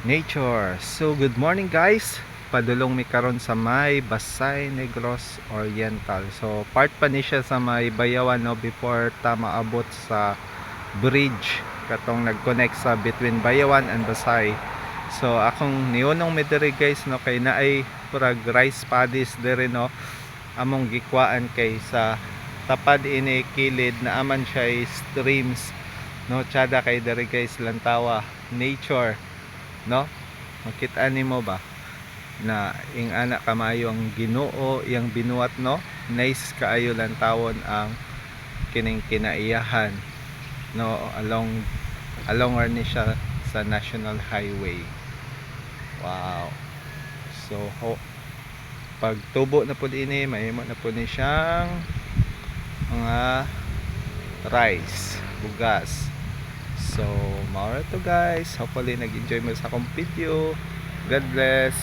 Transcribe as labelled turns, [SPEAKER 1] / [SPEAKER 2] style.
[SPEAKER 1] nature. So good morning guys. Padulong mi karon sa may Basay Negros Oriental. So part pa ni siya sa may Bayawan no before ta maabot sa bridge katong nag-connect sa between Bayawan and Basay. So akong niunong mi diri guys no kay naay purag rice paddies diri no. Among gikwaan kay sa tapad ini kilid na aman siya streams no tsada kay diri guys lantawa nature no makita nimo ba na ing anak kamayo ang Ginoo yang binuhat no nice kaayo lang tawon ang kining kinaiyahan no along ni siya sa National Highway. Wow, so pag tubo na po ini mahimo na po ni siyang mga rice bugas. So, maura to guys. Hopefully nag-enjoy mo sa akong video. God bless.